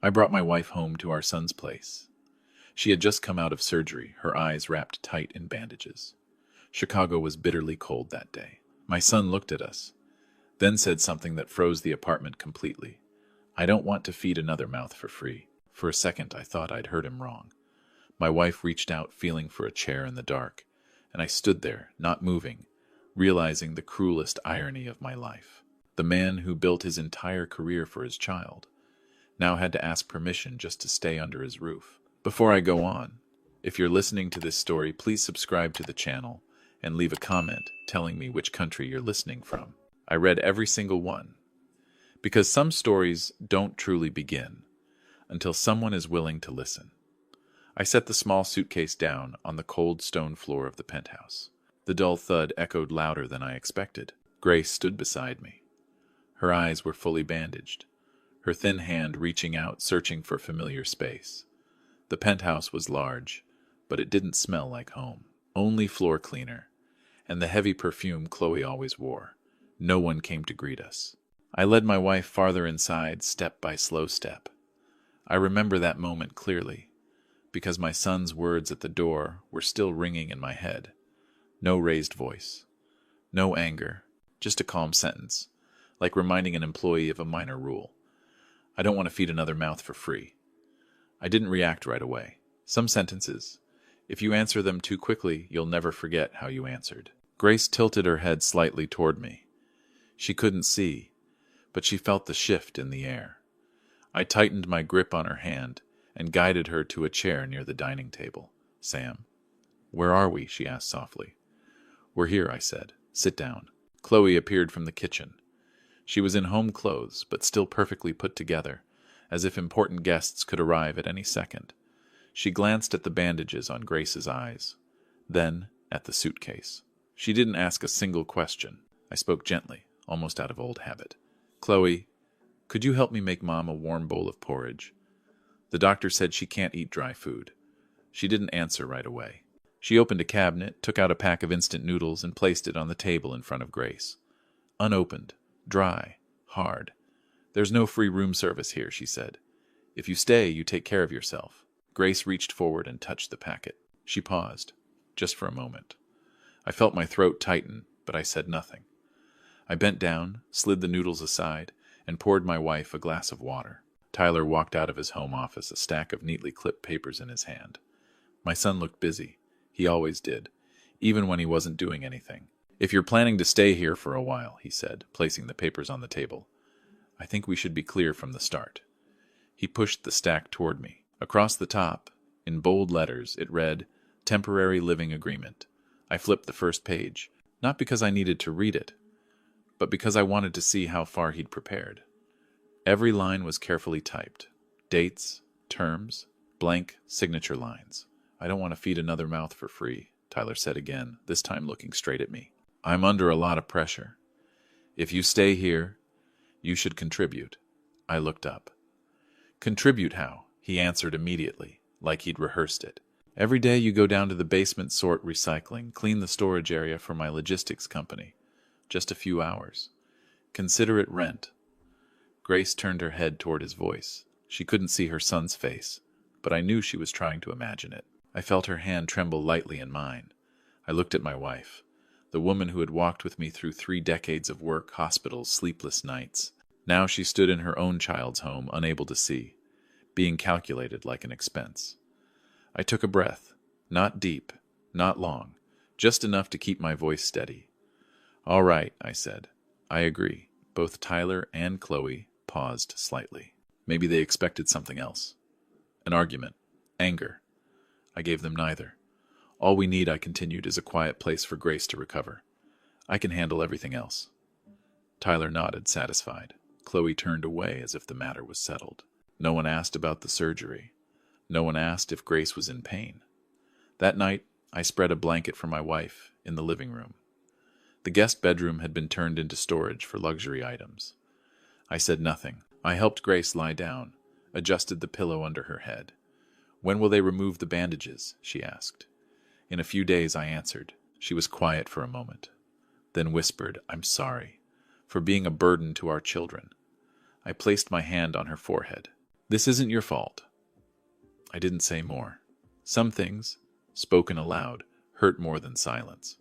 I brought my wife home to our son's place. She had just come out of surgery, her eyes wrapped tight in bandages. Chicago was bitterly cold that day. My son looked at us, then said something that froze the apartment completely. I don't want to feed another mouth for free. For a second, I thought I'd heard him wrong. My wife reached out, feeling for a chair in the dark, and I stood there, not moving, realizing the cruelest irony of my life. The man who built his entire career for his child now had to ask permission just to stay under his roof. Before I go on, if you're listening to this story, please subscribe to the channel and leave a comment telling me which country you're listening from. I read every single one, because some stories don't truly begin until someone is willing to listen. I set the small suitcase down on the cold stone floor of the penthouse. The dull thud echoed louder than I expected. Grace stood beside me. Her eyes were fully bandaged, her thin hand reaching out, searching for familiar space. The penthouse was large, but it didn't smell like home. Only floor cleaner, and the heavy perfume Chloe always wore. No one came to greet us. I led my wife farther inside, step by slow step. I remember that moment clearly, because my son's words at the door were still ringing in my head. No raised voice, no anger, just a calm sentence, like reminding an employee of a minor rule. I don't want to feed another mouth for free. I didn't react right away. Some sentences, if you answer them too quickly, you'll never forget how you answered. Grace tilted her head slightly toward me. She couldn't see, but she felt the shift in the air. I tightened my grip on her hand and guided her to a chair near the dining table. Sam, where are we? She asked softly. We're here, I said. Sit down. Chloe appeared from the kitchen. She was in home clothes, but still perfectly put together, as if important guests could arrive at any second. She glanced at the bandages on Grace's eyes, then at the suitcase. She didn't ask a single question. I spoke gently, almost out of old habit. Chloe, could you help me make Mom a warm bowl of porridge? The doctor said she can't eat dry food. She didn't answer right away. She opened a cabinet, took out a pack of instant noodles, and placed it on the table in front of Grace. Unopened, dry, hard. There's no free room service here, she said. If you stay, you take care of yourself. Grace reached forward and touched the packet. She paused, just for a moment. I felt my throat tighten, but I said nothing. I bent down, slid the noodles aside, and poured my wife a glass of water. Tyler walked out of his home office, a stack of neatly clipped papers in his hand. My son looked busy. He always did, even when he wasn't doing anything. If you're planning to stay here for a while, he said, placing the papers on the table, I think we should be clear from the start. He pushed the stack toward me. Across the top, in bold letters, it read, Temporary Living Agreement. I flipped the first page, not because I needed to read it, but because I wanted to see how far he'd prepared. Every line was carefully typed. Dates, terms, blank signature lines. I don't want to feed another mouth for free, Tyler said again, this time looking straight at me. I'm under a lot of pressure. If you stay here, you should contribute. I looked up. Contribute how? He answered immediately, like he'd rehearsed it. Every day you go down to the basement, sort recycling, clean the storage area for my logistics company. Just a few hours. Consider it rent. Grace turned her head toward his voice. She couldn't see her son's face, but I knew she was trying to imagine it. I felt her hand tremble lightly in mine. I looked at my wife, the woman who had walked with me through 3 decades of work, hospitals, sleepless nights. Now she stood in her own child's home, unable to see, being calculated like an expense. I took a breath, not deep, not long, just enough to keep my voice steady. All right, I said. I agree. Both Tyler and Chloe paused slightly. Maybe they expected something else. An argument. Anger. I gave them neither. All we need, I continued, is a quiet place for Grace to recover. I can handle everything else. Tyler nodded, satisfied. Chloe turned away as if the matter was settled. No one asked about the surgery. No one asked if Grace was in pain. That night, I spread a blanket for my wife in the living room. The guest bedroom had been turned into storage for luxury items. I said nothing. I helped Grace lie down, adjusted the pillow under her head. When will they remove the bandages? She asked. In a few days, I answered. She was quiet for a moment, then whispered, I'm sorry, for being a burden to our children. I placed my hand on her forehead. This isn't your fault. I didn't say more. Some things, spoken aloud, hurt more than silence.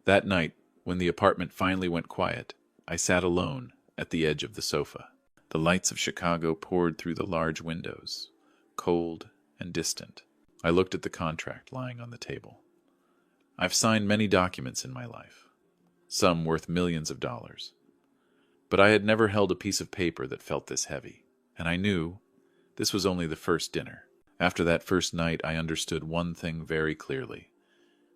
That night, when the apartment finally went quiet, I sat alone at the edge of the sofa. The lights of Chicago poured through the large windows, cold and distant. I looked at the contract lying on the table. I've signed many documents in my life, some worth millions of dollars. But I had never held a piece of paper that felt this heavy, and I knew this was only the first dinner. After that first night, I understood one thing very clearly.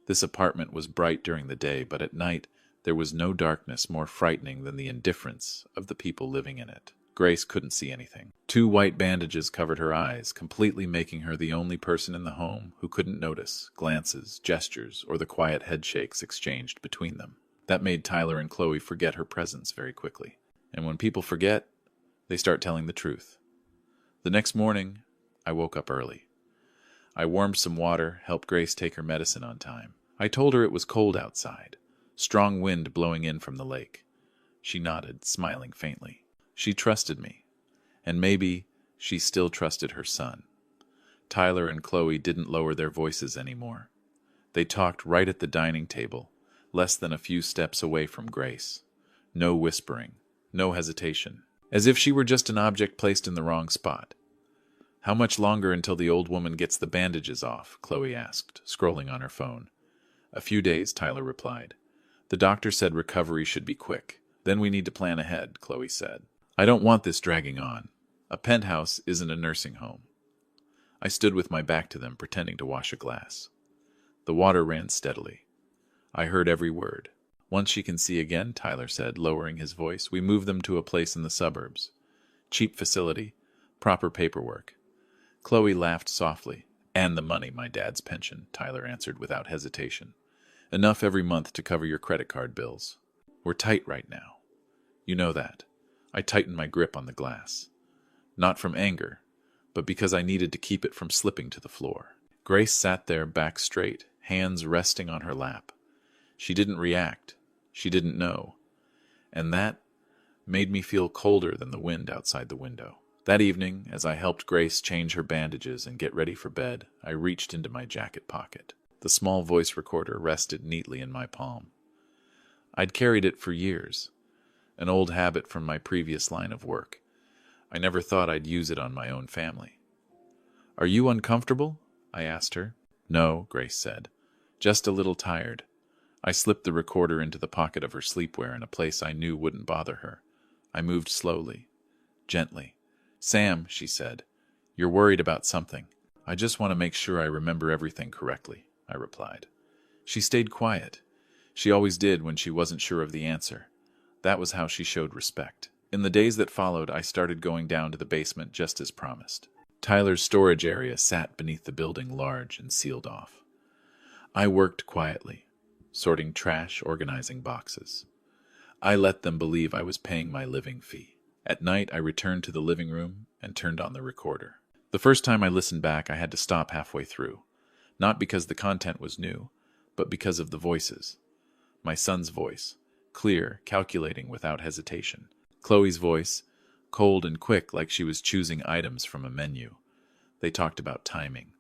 This apartment was bright during the day, but at night there was no darkness more frightening than the indifference of the people living in it. Grace couldn't see anything. 2 white bandages covered her eyes, completely making her the only person in the home who couldn't notice glances, gestures, or the quiet headshakes exchanged between them. That made Tyler and Chloe forget her presence very quickly. And when people forget, they start telling the truth. The next morning, I woke up early. I warmed some water, helped Grace take her medicine on time. I told her it was cold outside, strong wind blowing in from the lake. She nodded, smiling faintly. She trusted me, and maybe she still trusted her son. Tyler and Chloe didn't lower their voices anymore. They talked right at the dining table, less than a few steps away from Grace. No whispering, no hesitation, as if she were just an object placed in the wrong spot. "How much longer until the old woman gets the bandages off?" Chloe asked, scrolling on her phone. "A few days," Tyler replied. "The doctor said recovery should be quick. Then we need to plan ahead," Chloe said. "I don't want this dragging on. A penthouse isn't a nursing home." I stood with my back to them, pretending to wash a glass. The water ran steadily. I heard every word. "Once she can see again," Tyler said, lowering his voice, "we move them to a place in the suburbs. Cheap facility, proper paperwork." Chloe laughed softly. "And the money, my dad's pension," Tyler answered without hesitation. "Enough every month to cover your credit card bills. We're tight right now. You know that." I tightened my grip on the glass. Not from anger, but because I needed to keep it from slipping to the floor. Grace sat there, back straight, hands resting on her lap. She didn't react. She didn't know. And that made me feel colder than the wind outside the window. That evening, as I helped Grace change her bandages and get ready for bed, I reached into my jacket pocket. The small voice recorder rested neatly in my palm. I'd carried it for years, an old habit from my previous line of work. I never thought I'd use it on my own family. "Are you uncomfortable?" I asked her. "No," Grace said. "Just a little tired." I slipped the recorder into the pocket of her sleepwear in a place I knew wouldn't bother her. I moved slowly, gently. "Sam," she said, "you're worried about something." "I just want to make sure I remember everything correctly," I replied. She stayed quiet. She always did when she wasn't sure of the answer. That was how she showed respect. In the days that followed, I started going down to the basement just as promised. Tyler's storage area sat beneath the building, large and sealed off. I worked quietly, sorting trash, organizing boxes. I let them believe I was paying my living fee. At night, I returned to the living room and turned on the recorder. The first time I listened back, I had to stop halfway through. Not because the content was new, but because of the voices. My son's voice, clear, calculating without hesitation. Chloe's voice, cold and quick like she was choosing items from a menu. They talked about timing,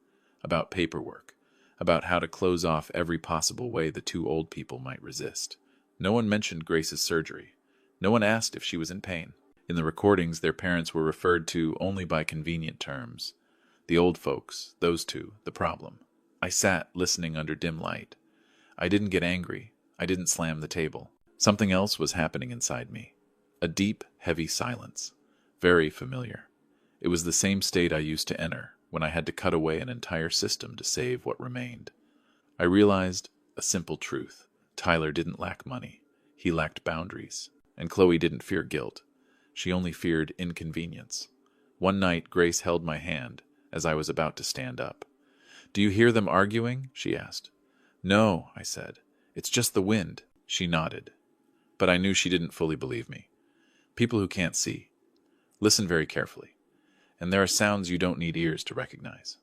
about paperwork, about how to close off every possible way the 2 old people might resist. No one mentioned Grace's surgery. No one asked if she was in pain. In the recordings, their parents were referred to only by convenient terms. The old folks, those 2, the problem. I sat, listening under dim light. I didn't get angry. I didn't slam the table. Something else was happening inside me. A deep, heavy silence. Very familiar. It was the same state I used to enter when I had to cut away an entire system to save what remained. I realized a simple truth. Tyler didn't lack money. He lacked boundaries. And Chloe didn't fear guilt. She only feared inconvenience. One night, Grace held my hand as I was about to stand up. "Do you hear them arguing?" she asked. "No," I said. "It's just the wind." She nodded. But I knew she didn't fully believe me. People who can't see. Listen very carefully. And there are sounds you don't need ears to recognize.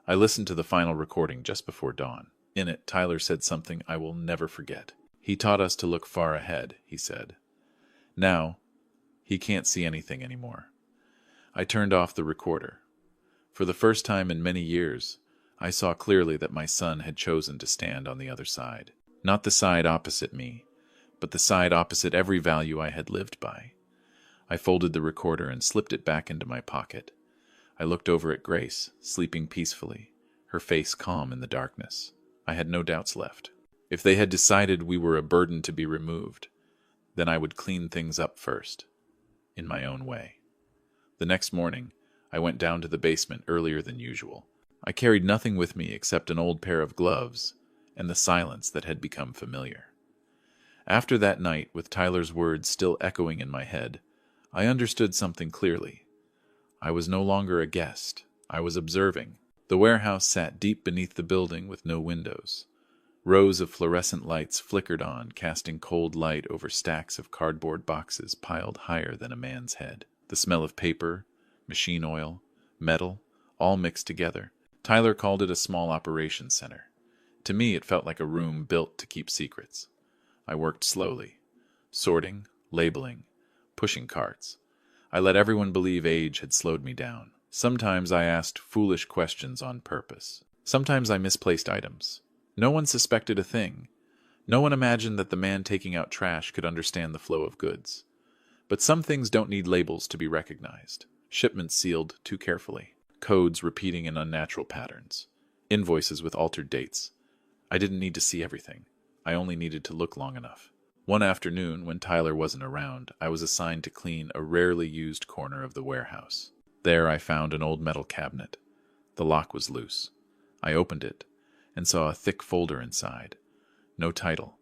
I listened to the final recording just before dawn. In it, Tyler said something I will never forget. "He taught us to look far ahead," he said. "Now, he can't see anything anymore." I turned off the recorder. For the first time in many years, I saw clearly that my son had chosen to stand on the other side. Not the side opposite me, but the side opposite every value I had lived by. I folded the recorder and slipped it back into my pocket. I looked over at Grace, sleeping peacefully, her face calm in the darkness. I had no doubts left. If they had decided we were a burden to be removed, then I would clean things up first, in my own way. The next morning, I went down to the basement earlier than usual. I carried nothing with me except an old pair of gloves and the silence that had become familiar. After that night, with Tyler's words still echoing in my head, I understood something clearly. I was no longer a guest. I was observing. The warehouse sat deep beneath the building with no windows. Rows of fluorescent lights flickered on, casting cold light over stacks of cardboard boxes piled higher than a man's head. The smell of paper, machine oil, metal, all mixed together. Tyler called it a small operations center. To me, it felt like a room built to keep secrets. I worked slowly, sorting, labeling, pushing carts. I let everyone believe age had slowed me down. Sometimes I asked foolish questions on purpose. Sometimes I misplaced items. No one suspected a thing. No one imagined that the man taking out trash could understand the flow of goods. But some things don't need labels to be recognized. Shipments sealed too carefully. Codes repeating in unnatural patterns. Invoices with altered dates. I didn't need to see everything. I only needed to look long enough. One afternoon, when Tyler wasn't around, I was assigned to clean a rarely used corner of the warehouse. There I found an old metal cabinet. The lock was loose. I opened it and saw a thick folder inside. No title.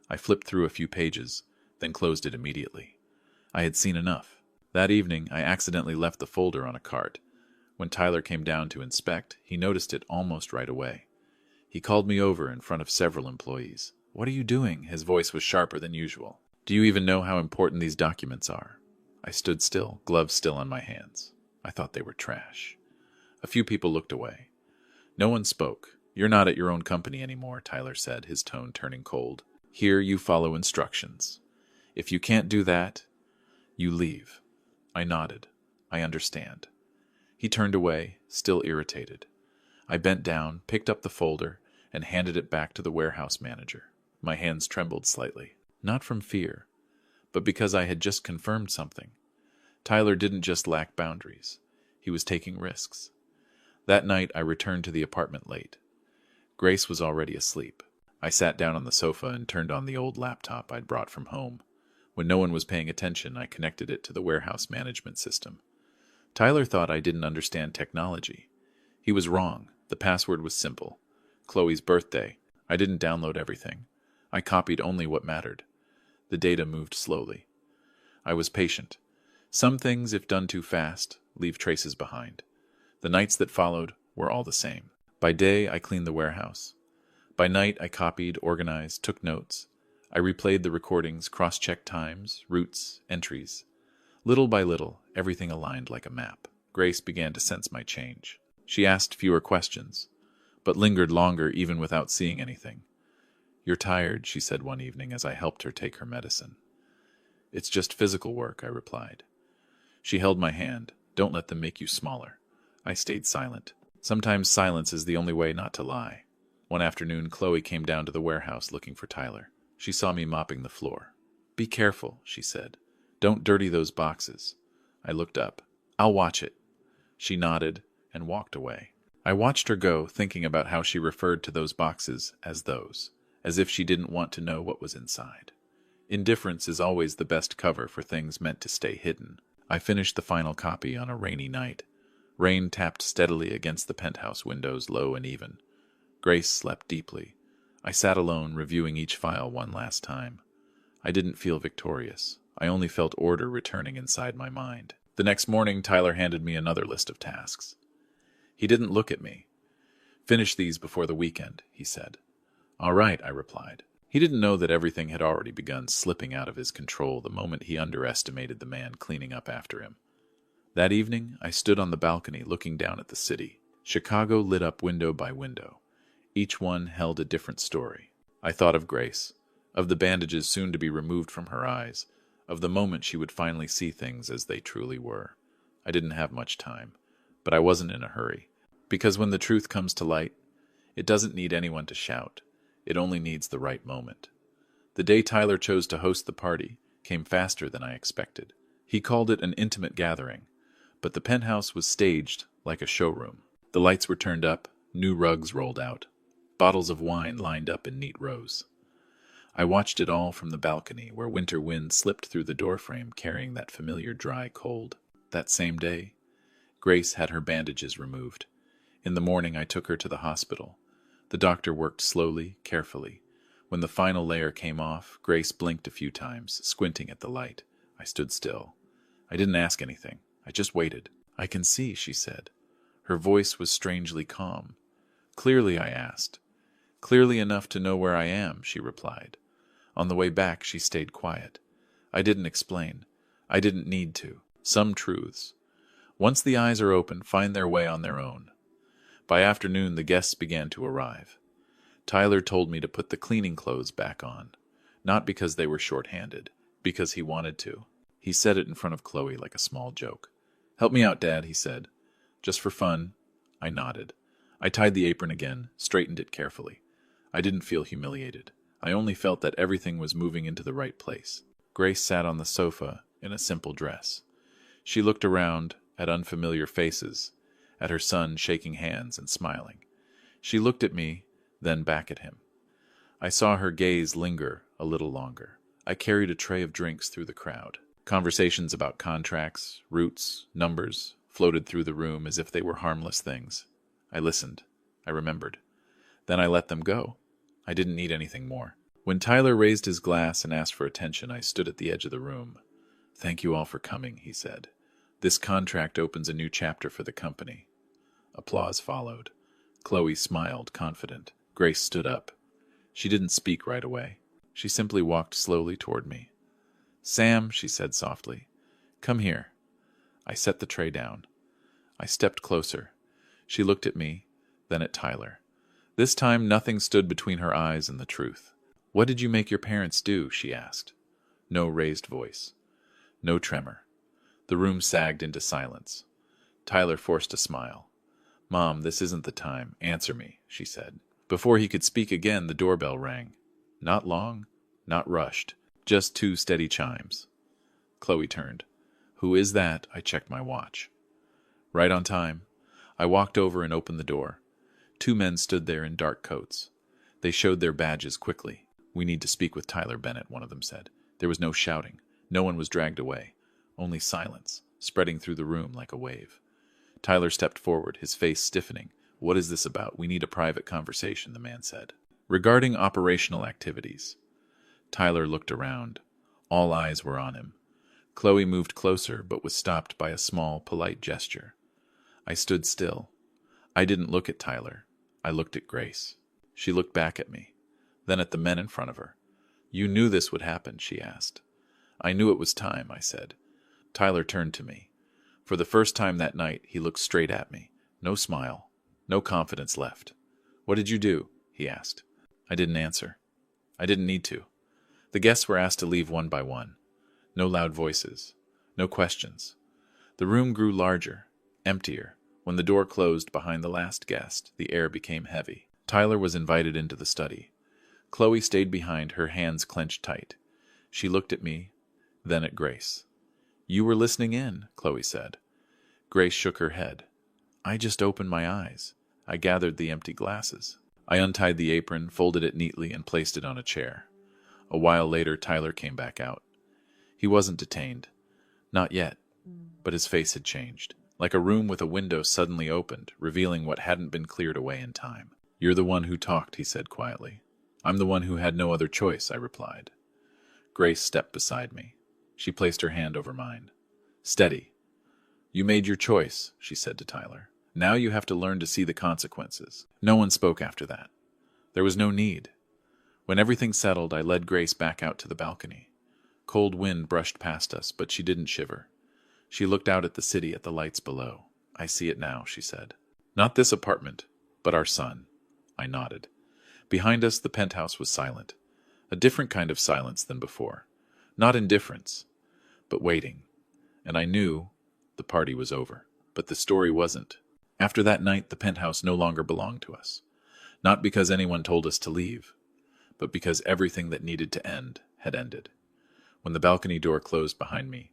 I flipped through a few pages, then closed it immediately. I had seen enough. That evening, I accidentally left the folder on a cart. When Tyler came down to inspect, he noticed it almost right away. He called me over in front of several employees. "What are you doing?" His voice was sharper than usual. "Do you even know how important these documents are?" I stood still, gloves still on my hands. I thought they were trash. A few people looked away. No one spoke. "You're not at your own company anymore," Tyler said, his tone turning cold. "Here you follow instructions. If you can't do that, you leave." I nodded. "I understand." He turned away, still irritated. I bent down, picked up the folder, and handed it back to the warehouse manager. My hands trembled slightly, not from fear, but because I had just confirmed something. Tyler didn't just lack boundaries. He was taking risks. That night, I returned to the apartment late. Grace was already asleep. I sat down on the sofa and turned on the old laptop I'd brought from home. When no one was paying attention, I connected it to the warehouse management system. Tyler thought I didn't understand technology. He was wrong. The password was simple. Chloe's birthday. I didn't download everything. I copied only what mattered. The data moved slowly. I was patient. Some things, if done too fast, leave traces behind. The nights that followed were all the same. By day, I cleaned the warehouse. By night, I copied, organized, took notes. I replayed the recordings, cross-checked times, routes, entries. Little by little, everything aligned like a map. Grace began to sense my change. She asked fewer questions, but lingered longer even without seeing anything. "You're tired," she said one evening as I helped her take her medicine. "It's just physical work," I replied. She held my hand. "Don't let them make you smaller." I stayed silent. Sometimes silence is the only way not to lie. One afternoon, Chloe came down to the warehouse looking for Tyler. She saw me mopping the floor. "Be careful," she said. "Don't dirty those boxes." I looked up. "I'll watch it." She nodded and walked away. I watched her go, thinking about how she referred to those boxes as those, as if she didn't want to know what was inside. Indifference is always the best cover for things meant to stay hidden. I finished the final copy on a rainy night. Rain tapped steadily against the penthouse windows, low and even. Grace slept deeply. I sat alone, reviewing each file one last time. I didn't feel victorious. I only felt order returning inside my mind. The next morning, Tyler handed me another list of tasks. He didn't look at me. "Finish these before the weekend," he said. "All right," I replied. He didn't know that everything had already begun slipping out of his control the moment he underestimated the man cleaning up after him. That evening, I stood on the balcony looking down at the city. Chicago lit up window by window. Each one held a different story. I thought of Grace, of the bandages soon to be removed from her eyes, of the moment she would finally see things as they truly were. I didn't have much time, but I wasn't in a hurry. Because when the truth comes to light, it doesn't need anyone to shout. It only needs the right moment. The day Tyler chose to host the party came faster than I expected. He called it an intimate gathering, but the penthouse was staged like a showroom. The lights were turned up, new rugs rolled out, bottles of wine lined up in neat rows. I watched it all from the balcony where winter wind slipped through the doorframe carrying that familiar dry cold. That same day, Grace had her bandages removed. In the morning I took her to the hospital. The doctor worked slowly, carefully. When the final layer came off, Grace blinked a few times, squinting at the light. I stood still. I didn't ask anything. I just waited. "I can see," she said. Her voice was strangely calm. "Clearly," I asked. "Clearly enough to know where I am," she replied. On the way back, she stayed quiet. I didn't explain. I didn't need to. Some truths, once the eyes are open, find their way on their own. By afternoon, the guests began to arrive. Tyler told me to put the cleaning clothes back on, not because they were short-handed, because he wanted to. He said it in front of Chloe like a small joke. "Help me out, Dad," he said. "Just for fun." I nodded. I tied the apron again, straightened it carefully. I didn't feel humiliated. I only felt that everything was moving into the right place. Grace sat on the sofa in a simple dress. She looked around at unfamiliar faces, at her son shaking hands and smiling. She looked at me, then back at him. I saw her gaze linger a little longer. I carried a tray of drinks through the crowd. Conversations about contracts, routes, numbers floated through the room as if they were harmless things. I listened. I remembered. Then I let them go. I didn't need anything more. When Tyler raised his glass and asked for attention, I stood at the edge of the room. "Thank you all for coming," he said. "This contract opens a new chapter for the company." Applause followed. Chloe smiled, confident. Grace stood up. She didn't speak right away. She simply walked slowly toward me. "Sam," she said softly, "come here." I set the tray down. I stepped closer. She looked at me, then at Tyler. This time nothing stood between her eyes and the truth. "What did you make your parents do?" she asked. No raised voice. No tremor. The room sagged into silence. Tyler forced a smile. "Mom, this isn't the time. Answer me," she said. Before he could speak again, the doorbell rang. Not long, not rushed, just 2 steady chimes. Chloe turned. "Who is that?" I checked my watch. Right on time. I walked over and opened the door. 2 men stood there in dark coats. They showed their badges quickly. "We need to speak with Tyler Bennett," one of them said. There was no shouting. No one was dragged away. Only silence, spreading through the room like a wave. Tyler stepped forward, his face stiffening. "What is this about? We need a private conversation," the man said. "Regarding operational activities." Tyler looked around. All eyes were on him. Chloe moved closer, but was stopped by a small, polite gesture. I stood still. I didn't look at Tyler. I looked at Grace. She looked back at me, then at the men in front of her. "You knew this would happen?" she asked. "I knew it was time," I said. Tyler turned to me. For the first time that night, he looked straight at me. No smile. No confidence left. "What did you do?" he asked. I didn't answer. I didn't need to. The guests were asked to leave one by one. No loud voices. No questions. The room grew larger, emptier. When the door closed behind the last guest, the air became heavy. Tyler was invited into the study. Chloe stayed behind, her hands clenched tight. She looked at me, then at Grace. "You were listening in," Chloe said. Grace shook her head. "I just opened my eyes. I gathered the empty glasses." I untied the apron, folded it neatly, and placed it on a chair. A while later, Tyler came back out. He wasn't detained. Not yet. But his face had changed. Like a room with a window suddenly opened, revealing what hadn't been cleared away in time. "You're the one who talked," he said quietly. "I'm the one who had no other choice," I replied. Grace stepped beside me. She placed her hand over mine. "Steady. You made your choice," she said to Tyler. "Now you have to learn to see the consequences." No one spoke after that. There was no need. When everything settled, I led Grace back out to the balcony. Cold wind brushed past us, but she didn't shiver. She looked out at the city, at the lights below. "I see it now," she said. "Not this apartment, but our son." I nodded. Behind us, the penthouse was silent. A different kind of silence than before. Not indifference, but waiting. And I knew The party was over. But the story wasn't. After that night, the penthouse no longer belonged to us. Not because anyone told us to leave, but because everything that needed to end had ended. When the balcony door closed behind me,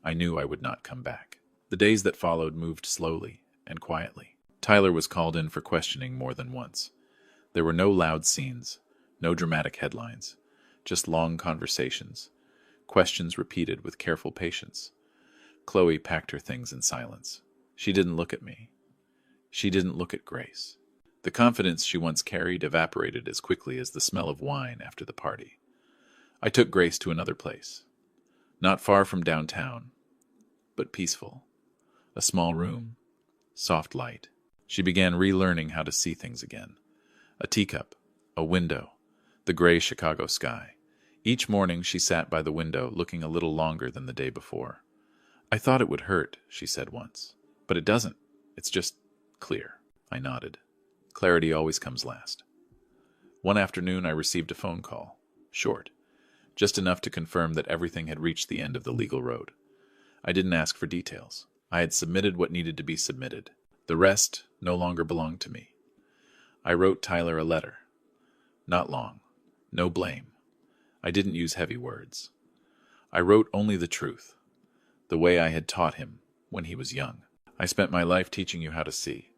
I knew I would not come back. The days that followed moved slowly and quietly. Tyler was called in for questioning more than once. There were no loud scenes, no dramatic headlines, just long conversations, questions repeated with careful patience. Chloe packed her things in silence. She didn't look at me. She didn't look at Grace. The confidence she once carried evaporated as quickly as the smell of wine after the party. I took Grace to another place. Not far from downtown, but peaceful. A small room, soft light. She began relearning how to see things again. A teacup, a window, the gray Chicago sky. Each morning she sat by the window looking a little longer than the day before. "I thought it would hurt," she said once. "But it doesn't. It's just clear." I nodded. Clarity always comes last. One afternoon I received a phone call. Short. Just enough to confirm that everything had reached the end of the legal road. I didn't ask for details. I had submitted what needed to be submitted. The rest no longer belonged to me. I wrote Tyler a letter. Not long. No blame. I didn't use heavy words. I wrote only the truth, the way I had taught him when he was young. I spent my life teaching you how to see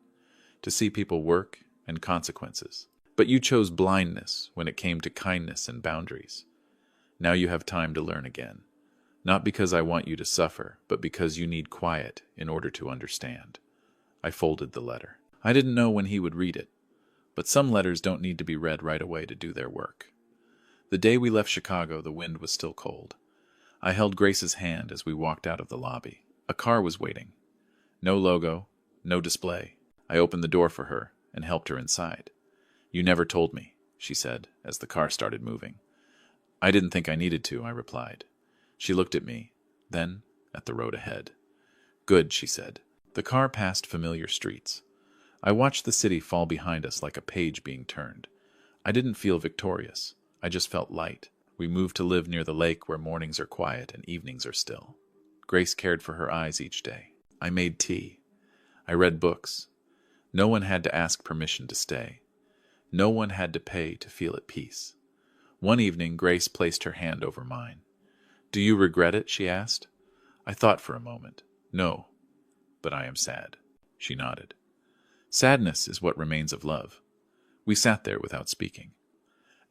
people work and consequences. But you chose blindness when it came to kindness and boundaries. Now you have time to learn again. Not because I want you to suffer, but because you need quiet in order to understand. I folded the letter. I didn't know when he would read it, but some letters don't need to be read right away to do their work. The day we left Chicago, the wind was still cold. I held Grace's hand as we walked out of the lobby. A car was waiting. No logo, no display. I opened the door for her and helped her inside. "You never told me," she said as the car started moving. "I didn't think I needed to," I replied. She looked at me, then at the road ahead. "Good," she said. The car passed familiar streets. I watched the city fall behind us like a page being turned. I didn't feel victorious. I just felt light. We moved to live near the lake where mornings are quiet and evenings are still. Grace cared for her eyes each day. I made tea. I read books. No one had to ask permission to stay. No one had to pay to feel at peace. One evening, Grace placed her hand over mine. "Do you regret it?" she asked. I thought for a moment. "No, but I am sad." She nodded. Sadness is what remains of love. We sat there without speaking.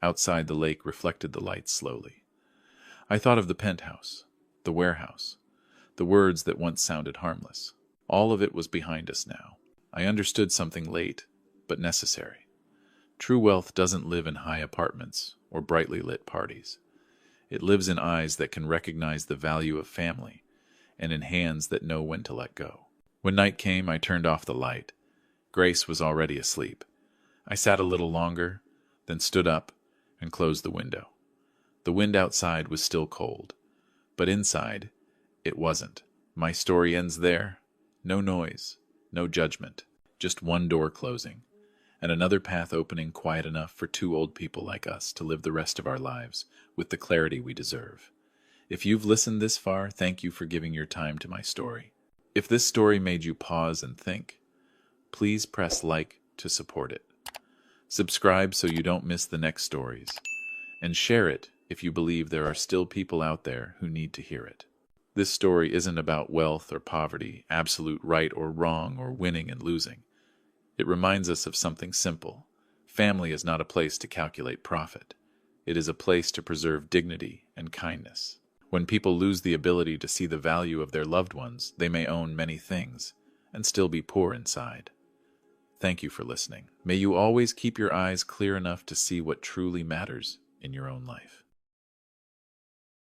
Outside, the lake reflected the light slowly. I thought of the penthouse, the warehouse, the words that once sounded harmless. All of it was behind us now. I understood something late, but necessary. True wealth doesn't live in high apartments or brightly lit parties. It lives in eyes that can recognize the value of family and in hands that know when to let go. When night came, I turned off the light. Grace was already asleep. I sat a little longer, then stood up and closed the window. The wind outside was still cold, but inside, it wasn't. My story ends there. No noise, no judgment, just one door closing, and another path opening quiet enough for two old people like us to live the rest of our lives with the clarity we deserve. If you've listened this far, thank you for giving your time to my story. If this story made you pause and think, please press like to support it. Subscribe so you don't miss the next stories, and share it if you believe there are still people out there who need to hear it. This story isn't about wealth or poverty, absolute right or wrong, or winning and losing. It reminds us of something simple. Family is not a place to calculate profit. It is a place to preserve dignity and kindness. When people lose the ability to see the value of their loved ones, they may own many things and still be poor inside. Thank you for listening. May you always keep your eyes clear enough to see what truly matters in your own life.